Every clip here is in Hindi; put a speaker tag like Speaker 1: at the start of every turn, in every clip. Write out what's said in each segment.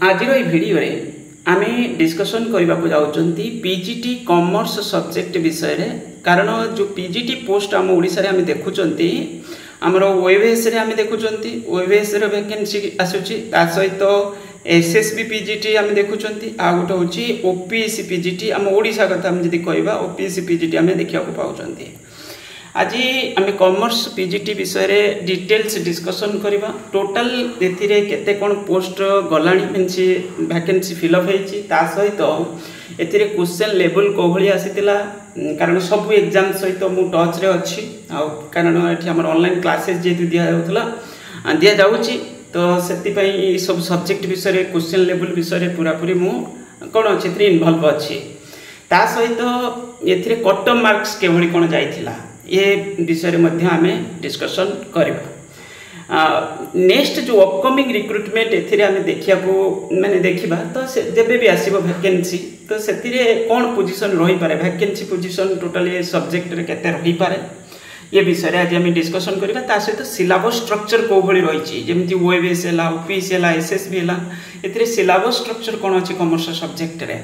Speaker 1: आज भिडियो रे आमे डिस्कशन करने को जाउचंती पीजीटी कॉमर्स सब्जेक्ट विषय रे। कारण जो पीजीटी पोस्ट आम ओडिशा रे आमे देखुचंती आमर ओएबीएस रे आमे देखुचंती ओएबीएस रे वैकेंसी आसुची ता सहित एसएसबी पीजीटी आमे देखुचंती आ गोटे होची ओपीएससी पीजीटी आम ओडिशा कथा हम जदी कहबा ओपीएससी पीजीटी आमे देखिया को पाउचंती। आज आम कॉमर्स पीजीटी विषय रे डिटेल्स डिस्कशन करबा। टोटल एथिरे केते कोन पोस्ट गलाणी मींस वैकेंसी फिलअप हेची ता सहित एथिरे क्वेश्चन लेवल को भली आसीतिला। कारण सब एग्जाम सहित मु टच रे अछि आ कारण एठी हमर ऑनलाइन क्लासेस जे दिया होतला दिया जाउची तो सेति पई सब सब्जेक्ट विषय रे क्वेश्चन लेवल विषय रे पूरा पूरी मु कोन अछि त्री इन्वॉल्व अछि। ता सहित एथिरे कट ऑफ मार्क्स के भली कोन जाइथिला ये विषय में आमे डिस्कशन करबा। नेक्स्ट जो अपकमिंग रिक्रुटमेंट एथिरे आमे देखिया को माने देखिबा तो जेबे भी आसीबो वैकेंसी तो सेतिरे कोन पोजीशन रही पारे वैकेंसी पोजीशन टोटल ये सब्जेक्ट रे केते रही पारे ये विषय रे आज आमे डिस्कशन करबा। ता सहित सिलेबस स्ट्रक्चर को भली रही छि जेमति ओएबीएस एला ओपीएससी एला एसएसबी एला एथिरे सिलेबस स्ट्रक्चर कोन अछि कॉमर्स सब्जेक्ट रे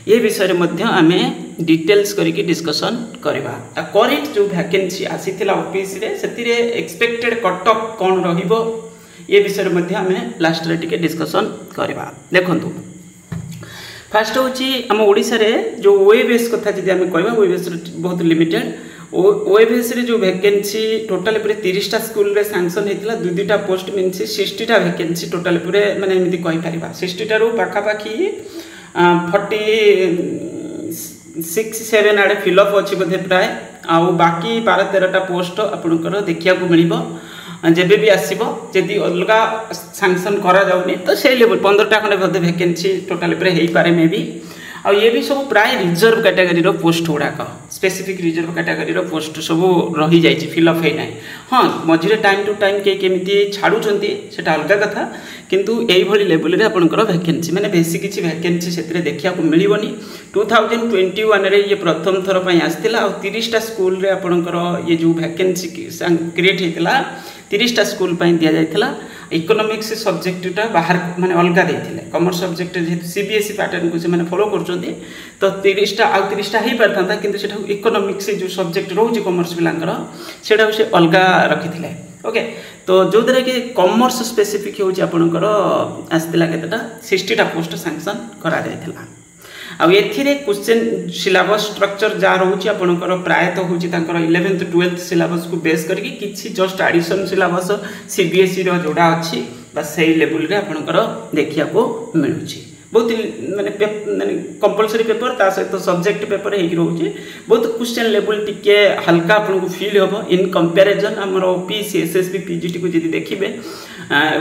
Speaker 1: ये विषय में आमे डिटेल्स करके डिस्कशन करबा। आ करेंट जो वैकेंसी आसीथिला ओपीएससी रे सेतिरे एक्सपेक्टेड कट ऑफ कोन रहिबो ये विषय में आमे लास्ट रे टिके डिस्कशन करबा। देखंतु फर्स्ट होची हम ओडिसा रे जो ओएबीएस कथा जदी आमे कहबा ओएबीएस बहुत लिमिटेड ओएबीएस रे जो वैकेंसी टोटल पूरे 30 टा स्कूल रे सैंक्शन हेतिला दुईटा पोस्ट मींस 60 टा वैकेंसी टोटल पूरे माने एमिति कहि परिबा 60 टा रो पाखा पाखी 46-7 आड़े फिलअप अच्छी बोधे प्राय आउ बाकी 12-13 टा पोस्ट आपनकर देखिया को मिलिबो जेबे भी आसीबो जदी अलगा सैंक्शन करा जाउनी तो से लेवल 15 टा खने बोधे वैकेंसी टोटल पर हेई पारे मे भी। आ ये भी सब प्राय रिजर्व कैटेगरी रो पोस्ट गुड़ाक स्पेसिफिक रिजर्व कैटेगरी रो पोस्ट सब रही जाइछि फिलअप है ना। हाँ मझे टाइम टू टाइम के केमिति छाड़ुचंती सेटा अलग कथा किंतु एई भली लेवल रे आपनकर वैकेंसी माने बेसी किछि वैकेंसी सेतरे देखिया को मिलिबोनी। 2021 रे ये प्रथम थर पई आस्तिला आ 30 टा स्कूल रे आपनकर ये जो वैकेंसी क्रिएट हेतिला 30 टा स्कूल पई दिया जायतिला। इकोनॉमिक्स सब्जेक्टा बाहर माने अलगा देथिले कॉमर्स सब्जेक्ट जेहेतु सीबीएसई पैटर्न को से माने फॉलो करचोंती तो 30 टा आ 30 टा ही परथांता किंतु सेटा इकोनॉमिक्स जो सब्जेक्ट रहउची कॉमर्स पिलांकर सेटा से अलगा रखिथिले। ओके तो जो द्वारा कि कॉमर्स स्पेसिफिक होची आपनकर आस्तिला केतटा 60 टा पोस्ट सैंक्शन करा जायतिला। आ एथिरे क्वेश्चन सिलेबस स्ट्रक्चर जा रहउची आपनकर प्राय तो होची तांकर 11th 12th सिलेबस को बेस करके किछि जस्ट एडिशन सिलेबस सीबीएसई रो जोडा अछि बस सही लेवल रे आपनकर देखिया को मिलुची। बहुत माने कंपलसरी पेपर ता सहित सब्जेक्ट पेपर हे रहउची बहुत क्वेश्चन लेवल टिके हल्का आपन को फील होबो इन कंपैरिजन हमर ओपीएससी एसएसबी पीजीटी को जदी देखिबे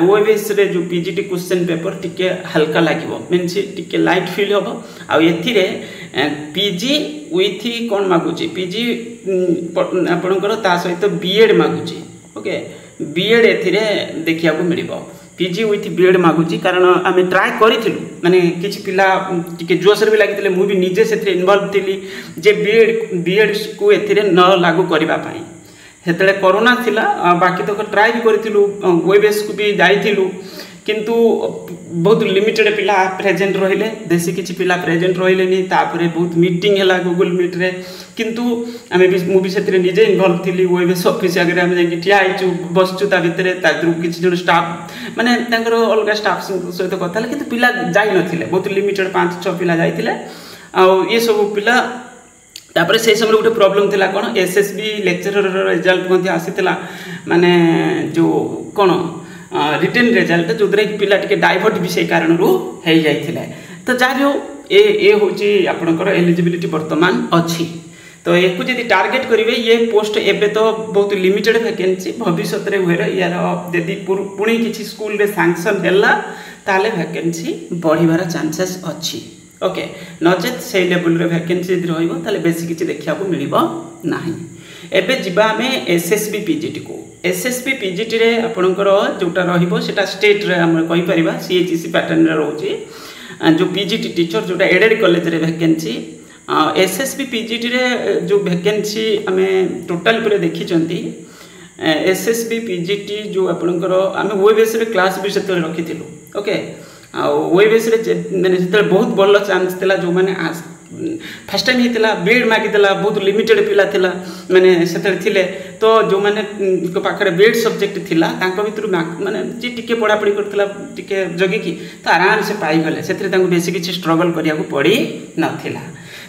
Speaker 1: ओएबीएस रे जो पीजीटी क्वेश्चन पेपर टिके हल्का लागिबो मींस टिके लाइट फील होबो। आ एथिरे पीजी विथ कोन मागुची पीजी आपनकर ता सहित बीएड मागुची। ओके बीएड एथिरे देखिया को मिलिबो पीजी विथ बीएड मागुची कारण आमे ट्राई करिथिलु माने किछि पिला टिके जोसर भी लागितले मु भी निजे सेथरे इन्वॉल्व थिली जे बीएड को एथिरे न लागू करबा पई हेतले कोरोना थिला बाकी तो ट्राई भी करिथिलु ओएबीएस को भी जाइथिलु किंतु बहुत लिमिटेड पिला प्रेजेंट रहिले देसी किछि पिला प्रेजेंट रहिले नि तापरे बहुत मीटिंग हला गूगल मीट रे किंतु आमे भी मु भी सेतरे निजे इन्वॉल्व थिली ओएबीएस ऑफिस आगे आमे जाई ठिया आइचु बसचु ता भितरे ताद्रु किछि जण स्टाफ माने तांकर अलगा स्टाफ सहित कथा किंतु पिला जाई नथिले बहुत लिमिटेड 5-6 पिला जाइथिले आ ये सब पिला तापरे से समय गोटे प्रॉब्लम थिला कोन एसएसबी लेक्चरर रिजल्ट मध्ये आसीथिला माने जो कोन रिटर्न रिजल्ट जो द्रे पिला टिके डाइवर्ट भी से कारण रो हे जाइथिले तो जारियो ए होची आपनकर एलिजिबिलिटी वर्तमान अछि तो एकु जदी टारगेट करिवे ये पोस्ट एबे तो बहुत लिमिटेड वैकेंसी भविष्य रे होयर यार जदी पुणी किछि स्कूल रे सैंक्शन हैला ताले वैकेंसी बढ़िबार चांसेस अछि। ओके नचेत से लेवल रे वैकेंसी यदि रहिबो ताले बेसी किछि देखिया को मिलिबो नाही। एबे जिबा हमें एसएसबी पीजीटी को एसएसबी पीजीटी रे आपनकर जोटा रहिबो सेटा स्टेट रे हम कहि परिबा सीएचईसी पैटर्न रे रहउची जो पीजीटी टीचर जोटा एडेड कॉलेज रे वैकेंसी एसएसबी पीजीटी रे जो वैकेंसी हमें टोटल पूरे देखि चंती एसएसबी पीजीटी जो आपनकर हमें ओएबीएस रे क्लास भी सेते रखिथिलु। ओके ओएबीएस मैंने जो बहुत भल चान्स था जो मैंने फास्ट टाइम होता बीएड मागिदेला बहुत लिमिटेड पिला थिला माने से तो जो मैंने पाखे बीएड सब्जेक्ट थिला भर माने जी टिके पढ़ापढ़ी करथिला टिके जगिकी तो आराम से पाईगले से बेसी किसी स्ट्रगल करिया पड़ी नाथिला।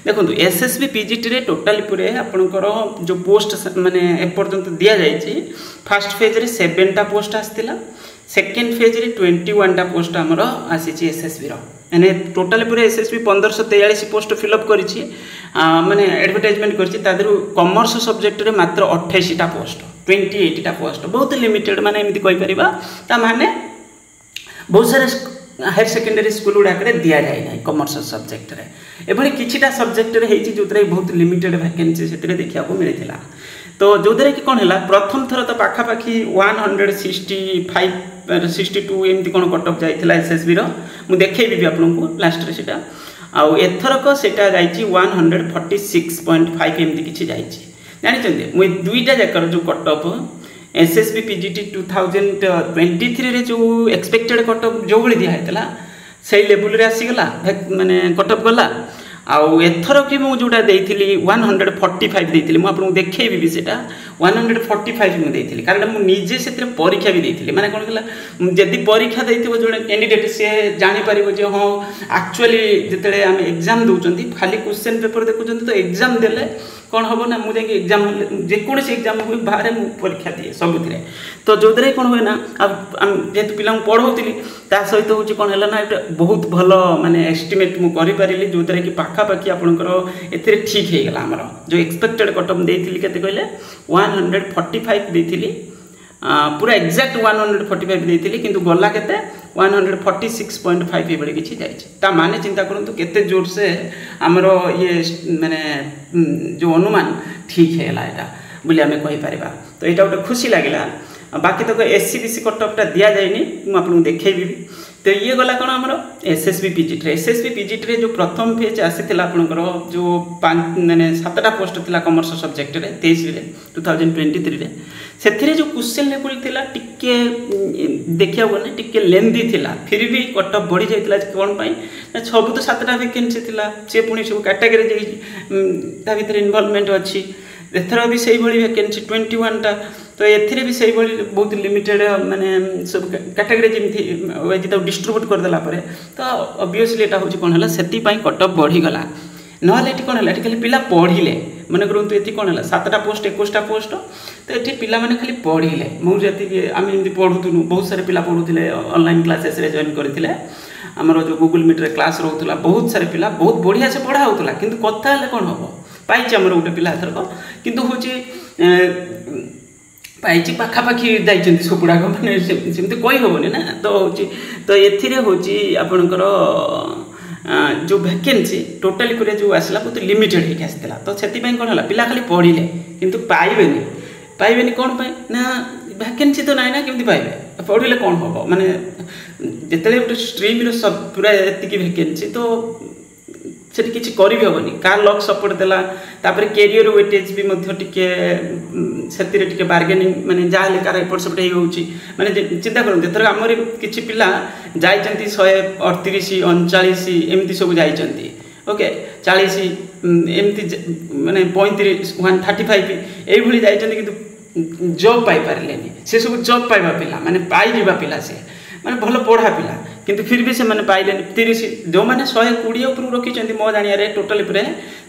Speaker 1: देखो एसएसबी पीजीटी रे टोटाली पूरे आपणकर जो पोस्ट माने एपर्यंत दि जाइए फास्ट फेज रे 7टा पोस्ट आसला सेकेंड फेज रे 21टा पोस्ट आमर आसी एसएसबी मैंने टोटाली पूरे एसएसबी 1543 पोस्ट फिलअप करी माने एडवर्टाइजमेंट कर कॉमर्स सब्जेक्ट रे मात्र 28टा पोस्ट 28टा पोस्ट बहुत लिमिटेड माने एमती कहि परिबा ता माने बहुत सारे हायर सेकेंडरी स्कूल गुड़ाक दि जाए ना कॉमर्स सब्जेक्ट रे एभली किछिटा सब्जेक्ट रे हेची जोतरे बहुत लिमिटेड वैकेंसी से देखा मिलता तो जो कि कौन है प्रथम थर तो पाखापाखि 165-62 एमती कौन कटअप जाइए एसएसबी मु देखी आपको लास्ट रे सेटा आउ एथरक सेटा जाइए 146.5 एमती किछि जाइए जानी मुझे दुईटा जाकर जो कटअप एसएसबी पीजीटी 2023 रे जो एक्सपेक्टेड कटअप जो भाई दिखाई से लेवल रे आसीगला माने कटअप गला आउ एथर कि मुझा देती 145 देती मुझे देखी भी से 145 मुझे कारण मुझे से परीक्षा भी देती मैंने कौन कहला जदि परीक्षा देती जो कैंडिडेट सी जापर जो हाँ एक्चुअली जिते आम एग्जाम दौरान खाली क्वेश्चन पेपर देखुं तो एग्जाम देले कौन हम ना मुझे एग्जाम जेकोसी एग्जाम हुए बाहर परीक्षा दिए सबुति तो जो कौन हुए ना जेहेतु पिला पढ़ाऊली ता सहित हूँ कौन है ना बहुत भल माने एस्टिमेट मुझे करी जो कि पाखापाखि आपंकर ए ठीक हो गला आमर जो एक्सपेक्टेड कटअप देती केते कहले 145 देती पूरा एक्जाक्ट 145 देती किंतु गला केते 146.5 ये किसी जाइए माने चिंता करूँ केते जोर से आमर ये माने जो अनुमान ठीक है यहाँ बोली आम कहीपर तो यहाँ गोटे खुशी लगे बाकी तो एससीबीसी कटअपटा दि जाए मुझे देखी तो ये गला कौन आमर एसएसबी पीजीटी जो प्रथम फेज आसीला आपंकर जो माने 7टा पोस्ट थिला कॉमर्स सब्जेक्ट रे 2023 से जो क्वेश्चन लेवल थिला टिके देखिया गने टिके लेंदी थिला फिर भी कटअप बढ़ी जाइतिला कौन पाई सब तो 7टा वैकेंसी थिला से पुणी सब कैटेगरी ता भीतर इन्वॉल्वमेंट अच्छी एथर भी से वैकेंसी 21टा तो एथिरे भी से बहुत लिमिटेड माने सब कैटेगरी जमी डिस्ट्रीब्यूट करदेला तो ऑब्वियसली एटा होची कोन हला सेति पई कटअप बढ़ी गला नहले एटी कोन हला एटी खाली पिला पढ़िले मन करंतु एति कोन हला 7टा पोस्ट 21टा पोस्ट तो एटी पिला माने खाली पढ़िले मु जति आम एमती पढ़ुतुनु बहुत सारे पिला पढ़ुथिले ऑनलाइन क्लासेस रे जॉइन करथिले हमर जो गूगल मीट रे क्लास रहउतला बहुत सारे पिला बहुत बढ़िया से पढ़ा होतला किंतु कथा हले कोन हबो पाइछि हमर गोटे पिला एथरक किंतु होची पाइछि पाखापाखि जाइछन्ति सबुड़ाक माने सेमती कहि हेबनी ना तो होची तो एथिरे होची आपनकर जो वैकेंसी टोटाली पूरे जो आसला बहुत लिमिटेड होके आसला तो सेति पई कोन हला पिला खाली पढ़िले किंतु पाइबेनी कोन पाई ना वैकेंसी तो नाइ ना केमती पाइबे पढ़िले कोन होबो माने जेतले गोटे स्ट्रीम रो सब पूरा एतिकी वैकेंसी तो सेठी किछि करि हेबनी का लक सपोर्ट देला तापर कैरियर वेटेज भी मध्य टिके सेतिरे टिके बार्गेनिंग माने जाले कार एपट सपट हे होउची माने चिंता करन एथर हमर किछि पिला जाइचंती 138 39 एमती सब जाइचंती ओके 40 एमती माने 35 135 एई भली जाइचंती किंतु जॉब पाई पारलेनी से सब जॉब पाइबा पिला माने पाई दिबा पिला से माने भल पढ़ा पिला किंतु फिर भी से माने पाइले 30 जो माने 120 ऊपर रखी मो जानिया टोटाली पूरे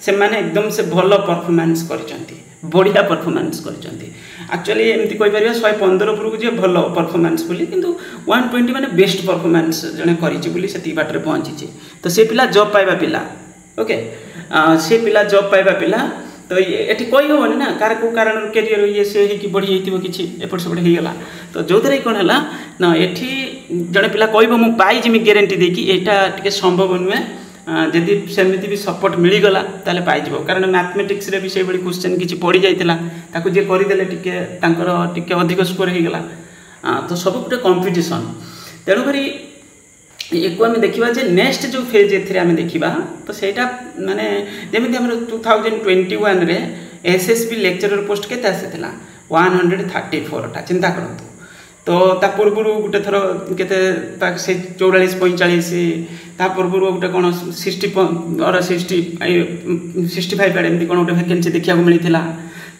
Speaker 1: से माने एकदम से भल परफॉर्मेंस करिसंती बढ़िया परफॉर्मेंस करिसंती एक्चुअली एमती कहि परिबा 115 ऊपर जे भल परफॉर्मेंस बोली किंतु 120 माने बेस्ट परफॉर्मेंस जने करिछि बोली सेती बाटरे पहुंची तो से पिला जॉब पाइबा पिला ओके से पिला जॉब पाइबा पिला तो ये कही हेनी ना कार को कारण कैरियर ये से कि बढ़ी कि एपट सेपट हो गला तो जो कौन है ना ये जड़े पिला कह मुझे पाई ग्यारंटी देकी यहाँ टे संभव नुहे जदि सेमती भी सपोर्ट मिलगला ताले पाइब कारण मैथमेटिक्स रे भी से भाई क्वेश्चन किसी पड़ी जाता जे करदे टे अधिक स्कोर हो गला तो सब गोटे कंपिटिशन तेणुक एक आम देखा जे नेक्स्ट जो फेज एम देखा तो सहीटा माने जमी आम 2021 रे एसएसबी लेक्चरर पोस्ट के 134टा चिंता करूँ तो ता पूर्व गोटे थर के 44-45 ता पूर्व गोटे कौन 60 और 65 आड़े एमती कौन गोटे वैकेंसी देखा मिलता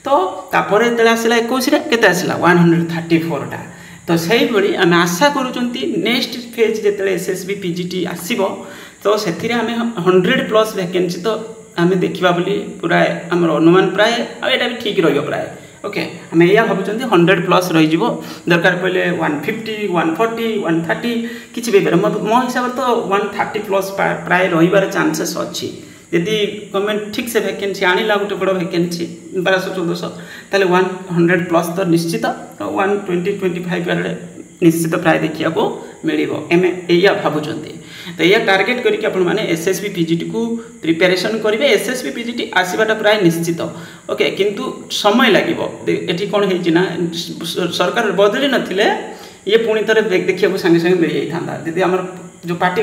Speaker 1: तो तापर जो आसला 21 के आसला 134टा तो से आम आशा करुँच नेक्स्ट फेज जो एसएसबी पीजीटी आसब तो से 100+ वैकेंसी तो आम देखा बोली पूरा आम अनुमान प्राय आटा भी ठीक रही प्राय ओके आम या भावुँ 100+ रही दरकार पड़े 150 140 130 किसी भी मो हिसाब से तो 130+ प्राय रही चांसेस अच्छी यदि गवर्नमेंट ठीक से वैकेंसी आनिला गोटे बड़ वैकेंसी 1200-1400 ताले 100+ तो निश्चित 120-125 आड़े निश्चित प्राय देखा मिल एम या भावुँच तो यह टार्गेट करके आपण माने एसएसबी पीजीटी को प्रिपरेशन करेंगे एसएसबी पीजीटी आसवाटा प्राय निश्चित ओके किंतु समय लगे ये कौन है सरकार बदली नथिले ये पुणी थे देखा सागे सागे मिल जाता यदि आम जो पार्टी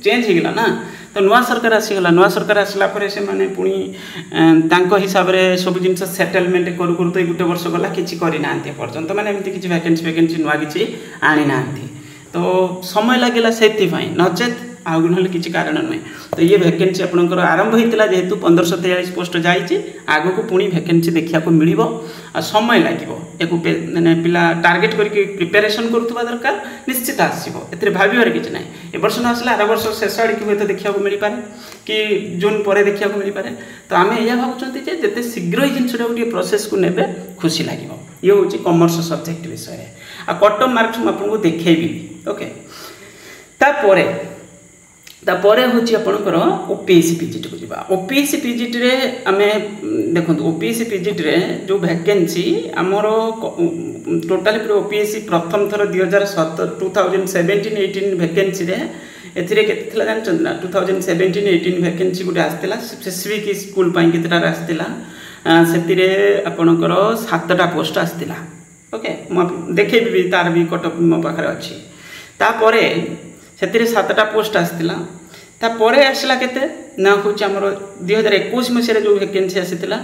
Speaker 1: चेंज हो गला ना तो नुआ सरकार आसीगला नुआ सरकार आसला पर से माने पुणी हिसाब से सब जिन सेटलमेंट करू करू तो ये गोटे वर्ष गला किसी करना पर्यंत मैंने एमती किसी वैकेंसी नुआ किसी आनी ना तो समय लगे से नचेत आउ ना किसी कारण नुहे तो ये वैकेंसी आपंकर आरंभ होता जेहेतु 1543 पोस्ट जाइए आग को पुणी वैकेंसी देखा मिल समय लगे मैंने पिला टार्गेट करके प्रिपेरेसन करुवा दरकार निश्चित आसो ए भावार किसी ना ए वर्ष न आसला आर वर्ष शेष आड़ की हूँ देखा मिल पारे कि जून पर देखा मिल पारे तो आम यह भावुँ जिते शीघ्र जिनसा गोटे प्रोसेस को ने खुशी लगे ये हूँ कमर्स सब्जेक्ट विषय आ कट ऑफ मार्क्स आपको देखेबी ओके तापर हूँ आपणकर ओपीएससी पीजीटी को जावा ओपीएससी पीजीटी रे आमे देखो ओपीएससी पीजीटी रे जो वैकेंसी आमर टोटाली पूरा ओपीएससी प्रथम थर 2017-18 वैकेंसी रे एथिरे केते जानछन ना 2017-18 वैकेंसी गोटे आस्तिला स्पेसिफिक स्कूल पाई केतेटा आस्तिला सेतिरे आपणकर 7टा पोस्ट आस्तिला ओके देखेबी तार भी कटअप मो पाखरे अछि तापर से 7टा पोस्ट आसला तापर आसला केते ना हूँ आमर 2021 मसीह जो वैकेंसी आसीला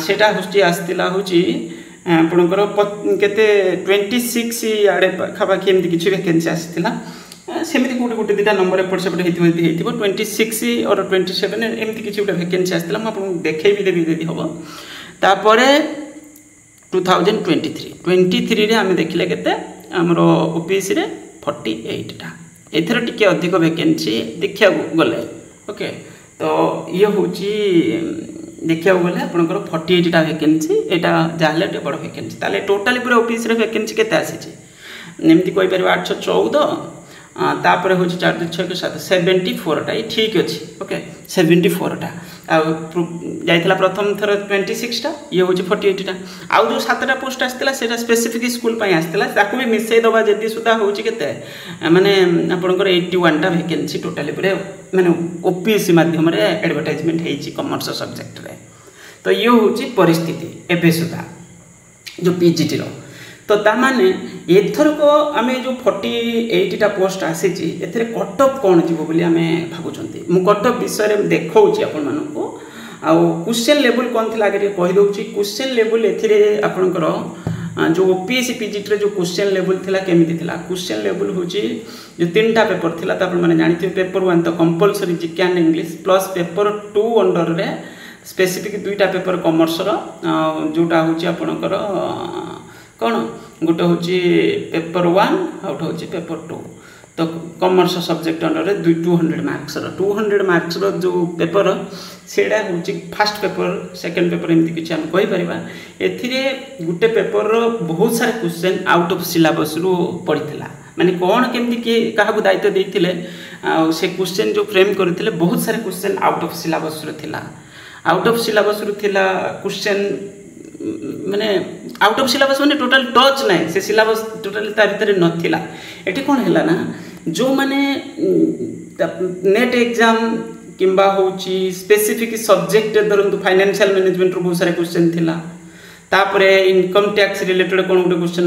Speaker 1: सेटा हूँ आसला हूँ आपणकर केते 26 आड़े पाखापाखि एमती किसी वैकेंसी आसला सेमती गोटे गोटे दुटा नंबर एपट सेपट हो 26 और 27 एमती किसी गोटे वैकेंसी आसला मुझे देखेबी देवी यदि हम तापर 2023 रे आम देखिले केते आमर ओपीएससी रे 48टा एथर टिके अधिक वैकेंसी देखा गले ओके तो ये हूँ देखा गले आपंकर 48टा वैकेंसी यहाँ जहाँ बड़ वैकेंसी ताले टोटाली पूरा ओपीएससी रे वैकेंसी केते आसी एमती कहीपर 814 तापर हूँ 4-6-7 74टा ये ठीक अच्छे ओके 74टा जाइला प्रथम थर 26टा ये हूँ 48टा आउ जो 7टा पोस्ट आसला से स्पेसिफिक स्कूल पर आसला ताकू भी मिसई दबा जदि सुधा हूँ के माने आपंकर 81टा वैकेंसी टोटाली पूरे माने ओपीएससी माध्यम एडवर्टाइजमेंट होती कमर्स सब्जेक्ट रे तो ये हूँ परिस्थिति एवं सुधा जो पीजीटी रो तो ताने एथर को आम जो 48टा पोस्ट आसी कटअप कौन जीव बोली आम भावुँ मु कटअप विषय में देखा आपण मानू आउ क्वेश्चन लेवल कौन थी आगे कहीदे क्वेश्चन लेवल आपणकर जो ओपीएससी पीजीटी जो क्वेश्चन लेवल थिला केमिति थिला क्वेश्चन लेवल हूँ जो 3टा पेपर थिला तो आपने जानते पेपर 1 तो compulsory GK and English plus paper 2 under रे स्पेसिफिक 2टा पेपर कमर्स जोटा हूँ आपणकर कौन गोटे हूँ पेपर 1 आउट हूँ पेपर 2 तो कमर्स सब्जेक्ट अंडर 200 मार्क्स जो पेपर सेटा हूँ फास्ट पेपर सेकेंड पेपर एमती किसी आम कहीपर ए गोटे पेपर बहुत सारे क्वेश्चन आउट ऑफ सिलेबस रु पड़ता माने कौन केमती किए क्या दायित्व देते से क्वेश्चन जो फ्रेम करते बहुत सारे question out of syllabus out of syllabus question माने आउट ऑफ सिलेबस माने टोटल टच ना से सिलेबस टोटल ता भीतर नथिला एठी कोन हैला ना जो माने नेट एग्जाम किंबा होची स्पेसिफिक सब्जेक्ट धरंतु फाइनेंशियल मैनेजमेंट रो बहुत सारे क्वेश्चन थिला तापरे इनकम टैक्स रिलेटेड कोन गुटे क्वेश्चन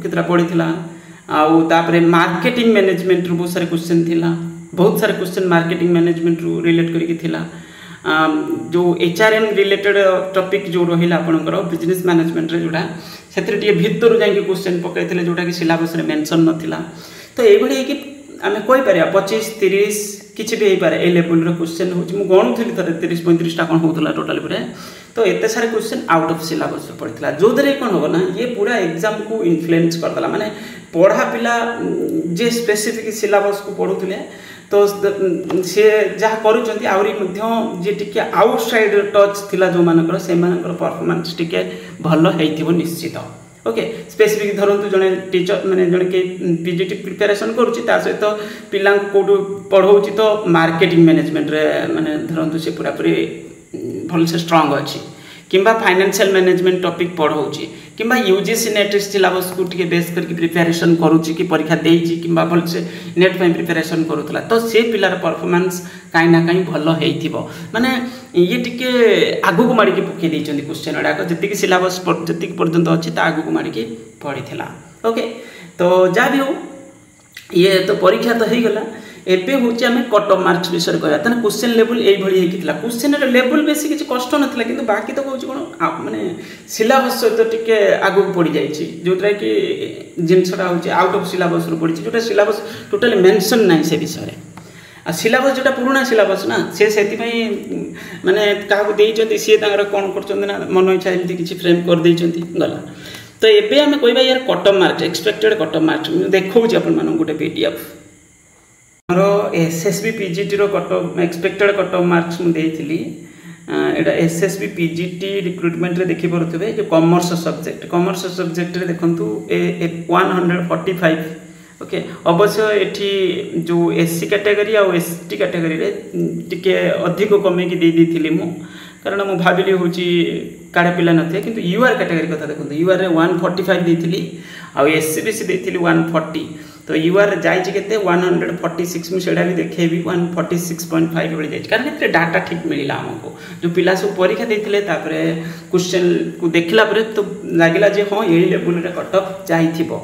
Speaker 1: केतरा पड़ीथिला आउ तापरे मार्केटिंग मैनेजमेंट रो बहुत सारे क्वेश्चन थिला बहुत सारे क्वेश्चन मार्केटिंग मैनेजमेंट रो रिलेट करके थिला जो HRM रिलेटेड टॉपिक जो रहिला आपनकर बिजनेस मैनेजमेंट रे जोटा सेतिर टिके भितर जाई क्वेश्चन पकैथिले जोटा कि सिलेबस रे मेंशन नथिला तो ए भली कि आमे कोइ पारे 25 30 किछि भी पारे ए लेवल रो क्वेश्चन होची मु गणुथली थरे 30 35 टा कोन होतला टोटल पूरे तो एते सारे क्वेश्चन आउट ऑफ सिलेबस पड़ितला जो दरे कोन हो ना ये पूरा एग्जाम को इन्फ्लुएंस करदला माने पढ़ा पिला जे स्पेसिफिक सिलेबस को पढुथले तो से जहाँ करूँ आउरी जे टिके आउटसाइड टच थिला जो मानकर से मानकर परफॉर्मेंस टिके भल हेइथिबो निश्चित ओके स्पेसिफिक धरतु जने टीचर माने जने के पीजीटी प्रिपरेशन करूची ता सहित पिला कोडू पढौची तो मार्केटिंग मैनेजमेंट रे माने धरतु से पूरा पूरी भल से स्ट्रांग अछि किंबा फाइनेंशियल मैनेजमेंट टॉपिक पढौची किंबा यूजीसी नेट सिलेबस को टिके बेस करके प्रिपरेशन करूची कि परीक्षा देइची किंबा भल से नेट पे प्रिपरेशन करूतला तो से पिलार परफॉर्मेंस काई ना काई भल हेइथिबो माने ये टिके आगु को मारी के पके देइचंदी क्वेश्चन डाक जति कि सिलेबस जति पर्यंत अछि ता आगु को मारी के पढिथिला ओके तो जा भी हो ये तो परीक्षा तो हे गला एबे होची आमे कट ऑफ मार्क्स विषय करा तने क्वेश्चन लेवल एई भली हेकितला क्वेश्चन रे लेवल बेसी किछ कष्ट नथिला किंतु बाकी तो कहूची कोन माने सिलेबस तो टिके आगु पड़ी जाईची जोतरा कि जिनसडा होची आउट ऑफ सिलेबस रो पड़ीची जोटा सिलेबस टोटली मेंशन नाही से विषय रे आ सिलेबस जोटा पुराना सिलेबस ना से सेति पई माने काहू देइचंती सी तांगर कोन करचंदी ना मन इच्छा एमती किछ फ्रेम कर देइचंती गला तो एबे आमे कहबा यार cut off marks expected cut off marks देखौची अपन मानु गोटे पीडीएफ मोर एसएसबी पीजीटी रो cut off expected cut off marks मु देइथिली एटा एसएसबी पीजीटी रिक्रूटमेंट रे देखि परथबे जो कॉमर्स सब्जेक्ट रे देखंतु 145 ओके अवश्य एठी जो एससी कैटेगरी और एसटी कैटेगरी रे टिके अधिक कमे की दे दिथिली मु कारण मु भाबिली होची काडा पिला नथे किंतु यूआर कैटेगरी कथा देखंतु यूआर रे 145 देथिली और एससीबीसी देथिली 140 तो यूआर जाइए केते 146 में सेडा भी देखेबी 146.5 बड़ी जाइए कारण एते डाटा ठीक मिलिला हमको जो पिला सब परीक्षा देथिले तापरे क्वेश्चन को देखला परे तो लागिला जे हां एई लेवल रे कट ऑफ जाइथिबो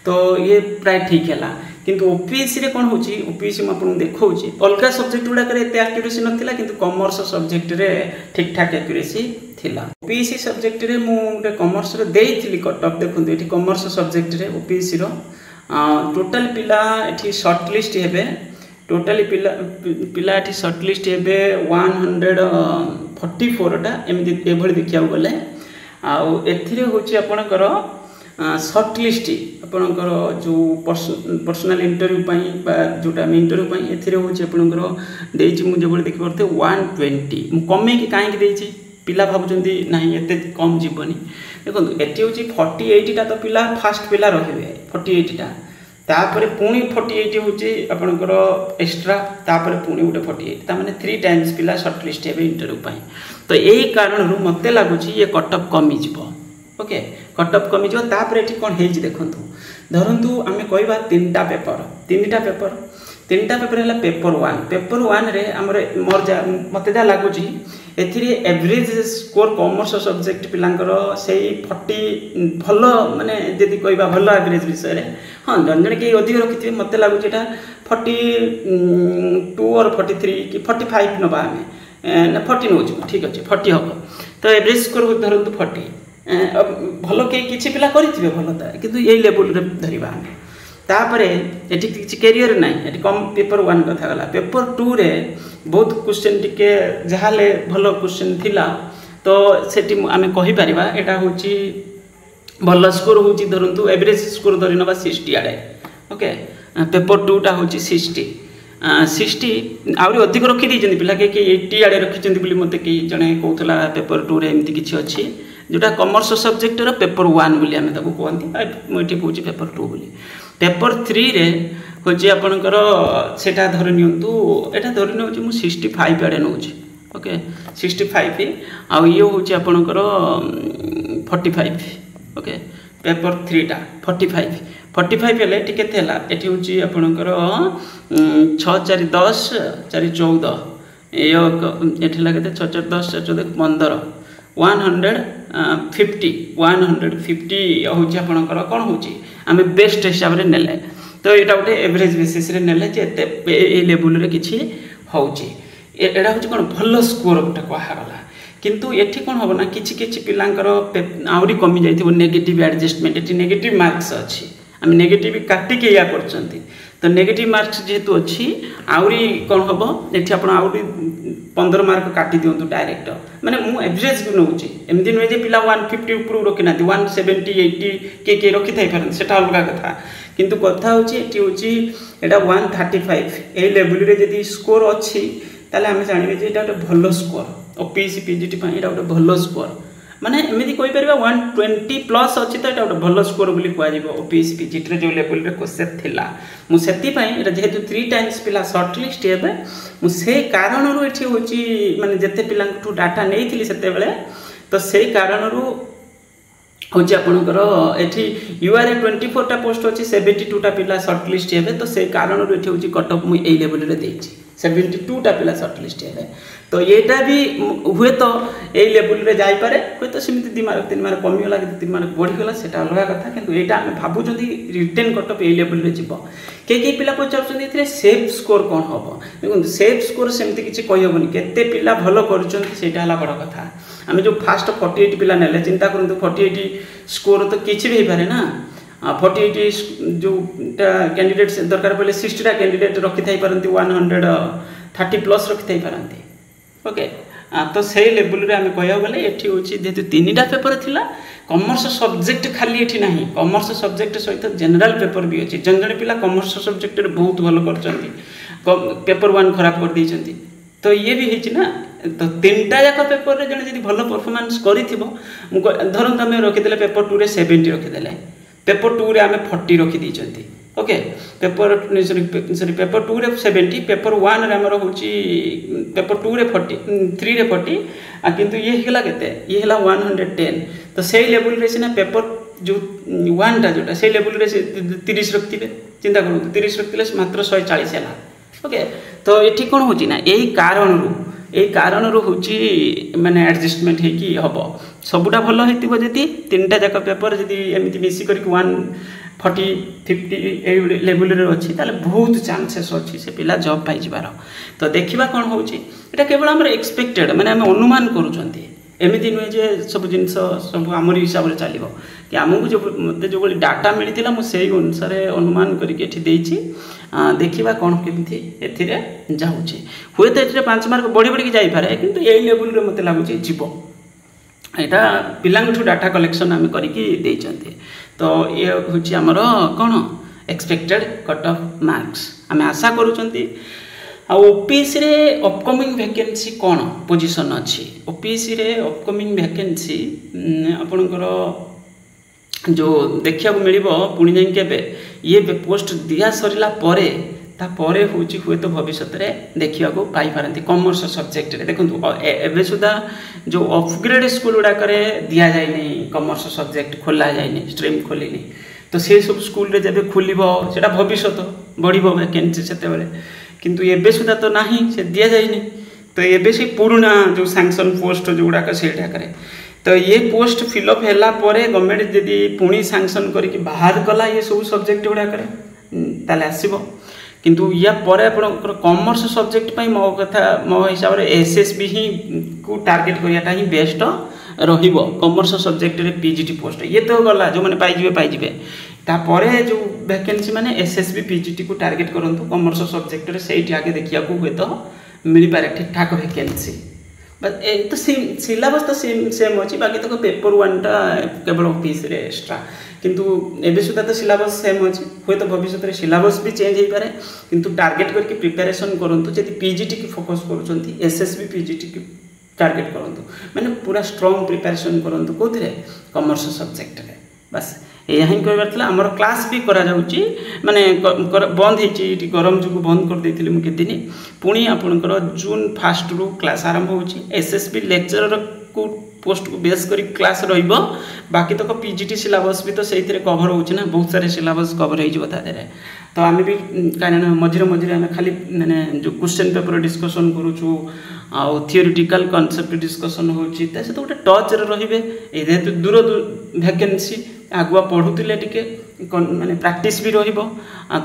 Speaker 1: तो ये प्राय ठीक हैला किंतु ओपीएससी रे कोन होची ओपीएससी म आपन देखौची अलगा सब्जेक्ट गुडा करे एते एक्यूरेसी नथिला किंतु कॉमर्स सब्जेक्ट रे ठीक ठाक एक्यूरेसी थिला ओपीएससी सब्जेक्ट रे मु कॉमर्स रे देइथिली कट ऑफ देखुन एठी कॉमर्स सब्जेक्ट रे ओपीएससी रो टोटल पिला एठी शॉर्ट लिस्ट हेबे टोटली पिला एठी शॉर्ट लिस्ट हेबे 144 टा एमि एभଳି देखिया गले आ एथिरे होची आपनकर शॉर्ट लिस्ट आपनकर जो पर्सनल इंटरव्यू पई बा जोटा मी इंटरव्यू पई एथिरे होची आपनकर देइची मु जेबळे देखि परते 120 मु कमे कि काहे कि देइची पिला भाबुचंदी नाही एते कम जीवनी देखो एटी होची 48 टा तो पिला फास्ट पिला रहिबे 48 टा तापर पुणी 48 होची आपनकर एक्स्ट्रा तापर पुणी उटे 48 ता माने 3 टाइम्स पिला शॉर्ट लिस्ट हेबे इंटरव्यू पई तो एही कारण रु मते लागुची ये कट ऑफ कमी जिवो ओके कट ऑफ कमी जिवो तापर एठी कोन हेजी देखंतु धरंतु आमे कहबा तीनटा पेपर हैला पेपर 1 रे हमर मोर जा मते जा लागुची एथिरे एवरेज स्कोर कॉमर्स सब्जेक्ट पिलांकर सेही 40 भलो माने जदी कहबा भलो एवरेज विषय रे हां जन जन के अधिक रखिथिबे मते लागुची एटा 42 और 43 कि 45 नबा हमें ना 40 नोची ठीक अछि 40 हो तो एवरेज स्कोर धरंतु 40 भलो के किछि पिला करिथिबे भलोता किंतु एई लेवल रे धरिबा हमें तापरे एठी किछि कैरियर नाही एठी कम पेपर 1 कथा गला पेपर 2 रे बहुत क्वेश्चन टिके जहाले भलो क्वेश्चन थिला तो सेठी आमे कहि परिबा एटा होची भलो स्कोर होची धरंतु एवरेज स्कोर धरिनबा 60 आडे ओके पेपर 2 टा होची 60 आउरी अधिक रखि दी पिला के 80 आडे रखि चंदी बोली मते कि जने कहउतला पेपर 2 रे एमती किछि अछि जोटा कॉमर्स सब्जेक्ट रो पेपर 1 बोली आमे ताको कहंती मोठी कहउची पेपर 2 बोली पेपर 3 रे होची आपनकर सेटा धरि नियंतु एटा धरि नउची मु 65 आडे नउची ओके 65 आ ये होची आपनकर 45 ओके पेपर 3 टा 45 हेले टिके थेला एठी होची आपनकर 6 4 10 4 14 एयो एठी लागते 6 4 10 4 14 15 150 होची आपनकर कोन होची आमे बेस्ट हिसाब रे नेले तो एटा उठे एवरेज बेसिस रे नेले जे ए लेवल रे किछि होउची एटा हूँ कौन भल स्कोर गोटे कहगला किंतु एठी कौन हम ना किछि किछि पिलांकर आउरी कमी जाइथिबो नेगेटिव एडजस्टमेंट एठी नेगेटिव मार्क्स अछि आम नेगेटिव काटिके या करछंती तो नेगेटिव मार्क्स जेहेतु अच्छी आउरी कौन हम ये आप 15 मार्क काटी दिंतु डायरेक्ट माने मु एवरेज भी नौची एमती नुहे जे पिला 150 ऊपर रखी ना 170 80 के रखी थाई पारन सेटा अलग कथा किंतु कथा होची एटी होची एटा 135 ए लेवल रे जदी स्कोर अच्छी ताले आमे जानिबे जे एटा गोटे भलो स्कोर ओपीसी पीजीटी पई एटा गोटे भलो स्कोर माने एमती कहि परबा 120 प्लस अछि त एटा गोटे भलो स्कोर बोली कुआ जिवो ओपीसी पीजीटी रे जो लेवल रे क्वेश्चन थिला मु सेति पई एटा जेहेतु 3 टाइम्स पिला शॉर्ट लिस्ट हेबे मु से कारण रो एठी होची माने जते पिला टू डाटा नेइथिली सेते बेले तो से कारण रो होची आपनकर एठी यूआर 24 टा पोस्ट अछि 72 टा पिला शॉर्ट लिस्ट हेबे तो से कारण रो एठी होची कट ऑफ मु ए लेवल रे देछि 72 टा पिला शॉर्ट लिस्ट हेबे तो येटा भी हुए तो ए लेवल रे जाई पारे हुए तो सिमिति 2 मार्क 3 मार्क कमी होला कि 3 मार्क बढ़ी होला सेटा अलग कथा किंतु एटा हम भाबु जदी रिटन कट ऑफ ए लेवल रे जिवो के पिला पचारछन एथिरे सेफ स्कोर कोन होबो देखो सेफ स्कोर सेमिति किछि कहि होबनी केते पिला भलो करछन सेटा हला बड़ कथा हम जो फास्ट 48 पिला नेले चिंता करंतु 48 स्कोर तो किछि भी पारे ना 48 जो कैंडिडेट्स दरकार पड़े 60 टा कैंडिडेट रखी थाई पारंती 130 प्लस रखी थाई पारंती ओके तो से लेवल रे आमे कहया गले एठी होची जेतु 3टा पेपर थिला कॉमर्स सब्जेक्ट खाली एठी नाही कॉमर्स सब्जेक्ट सहित जनरल पेपर भी अछि जन जन पिला कॉमर्स सब्जेक्ट रे बहुत भलो करचंती पेपर 1 खराब कर दैचंती तो ये भी हिच ना तो 3टा जाक पेपर रे जने जदी भलो परफॉर्मेंस करिथिबो धरन तमे रखि देले पेपर 2 रे 70 रखि देले पेपर 2 रे आमे 40 रखि दैचंती ओके पेपर सॉरी पेपर 2 रे 70 पेपर 1 रे हमर होची पेपर 2 रे 40 3 रे 40 आ किंतु ये हिला केते ये हिला 110 तो सेही लेवल रे सिना पेपर जो 1 टा जोटा सेही लेवल रे 30 रखतिबे चिंता करू 30 रखतिले मात्र 140 हला ओके तो एठी कोन होची ना एही कारण रो होची माने एडजस्टमेंट हे कि हबो सबुटा भलो हेतिबो जति 3टा जाक पेपर जदी एमिति मिसी करी 140 50 ए लेवल रे अछि ताले बहुत चांसेस अछि से पिला जॉब पाइ जिबार तो देखिबा कोन होची एटा केवल हमर एक्सपेक्टेड माने हम अनुमान करूचंती एमिति नुहे जे सब जिंस सब हमर हिसाब रे चलिबो कि हमहु जो मते जो डाटा मिलितिला मु सेही अनुसार अनुमान करी के एठी देछि देखिबा कोन केमिति एथिरे जाउछि हुए तो एथिरे 5 मार्क बढ़ी बढ़ी जाई पारे किंतु ए लेवल रे मते लागुछि जीवो एटा पिलांगठु डाटा कलेक्शन हम करी की देइचंती तो ये होछि हमर कोन एक्सपेक्टेड कट ऑफ मार्क्स हम आशा करूचंती आ ओपीएससी रे अपकमिंग वैकेंसी कोन पोजीशन अछि ओपीएससी रे अपकमिंग वैकेंसी आपनकर जो देखिया को मिलिबो पुणी जाई केबे ये पोस्ट दिया सरिला परे ता परे होची हुए तो भविष्य रे देखिया को पाई पारंती कॉमर्स सब्जेक्ट रे देखंतु एबे सुदा जो अपग्रेड स्कूल उडा करे दिया जाय नै कॉमर्स सब्जेक्ट खोला जाय नै स्ट्रीम खोली नै तो से सब स्कूल रे जबे खोलिबो सेटा भविष्य तो बढ़िबो वैकेंसी सेते बेले किंतु एबे सुदा तो नाही से दिया जाय नै तो एबे से पुराना जो सैंक्शन पोस्ट जो उडा का सेटा करे तो ये पोस्ट फिलअप हैला परे गवर्नमेंट जदी पुणी सैंक्शन करी कि बाहर कला ये सब सब्जेक्ट उडा करे ताले आसीबो किंतु या परे आपनकर कॉमर्स सब्जेक्ट पई मो कथा मो हिसाब रे एसएसबी ही को टारगेट करियाटा ही बेस्ट रहिबो कॉमर्स सब्जेक्ट रे पीजीटी पोस्ट ये तो गला जो माने पाई जिवे ता परे जो वैकेंसी माने एसएसबी पीजीटी को टारगेट करंतु कॉमर्स सब्जेक्ट रे सेठी आगे देखिया को हुए तो मिली पारे ठीक ठाक वैकेंसी बट ए तो सिलेबस तो सेम अछि बाकी तो पेपर 1 टा केवल ऑफिस रे एक्स्ट्रा किंतु एबे सुदा तो सिलेबस सेम अछि होय तो भविष्य रे सिलेबस भी चेंज हे पारे किंतु टारगेट करके प्रिपरेशन करंतु जदी पीजीटी की फोकस करूचंती एसएसबी पीजीटी की टारगेट करंतु माने पूरा स्ट्रांग प्रिपरेशन करंतु कोथरे कॉमर्स सब्जेक्ट रे बस यही कहबारला हमर क्लास भी करा जाउची माने बंद हेची गरम जुगु बंद कर देथिले मु केदिन पुणी आपनकर जून 1 रु क्लास आरंभ होची एसएसबी लेक्चरर को पोस्ट को बेस करी क्लास रहिबो बाकी तो पीजीटी सिलेबस भी तो सेहितरे कवर होची ना बहुत सारे सिलेबस कवर हे जिवो तादरे तो आमे भी कारण मझिरे मझिरे आमे खाली माने जो क्वेश्चन पेपर डिस्कशन करूछु आ थियोरेटिकल कांसेप्ट डिस्कशन होची त से तो गोटे टच रे रहिबे ए जेतु दूर वैकेंसी आगुआ पढ़ुतिले टिके माने प्रैक्टिस भी रहिबो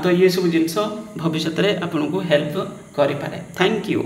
Speaker 1: तो ये सब जिंस भविष्य रे आपन को हेल्प करि पारे थैंक यू।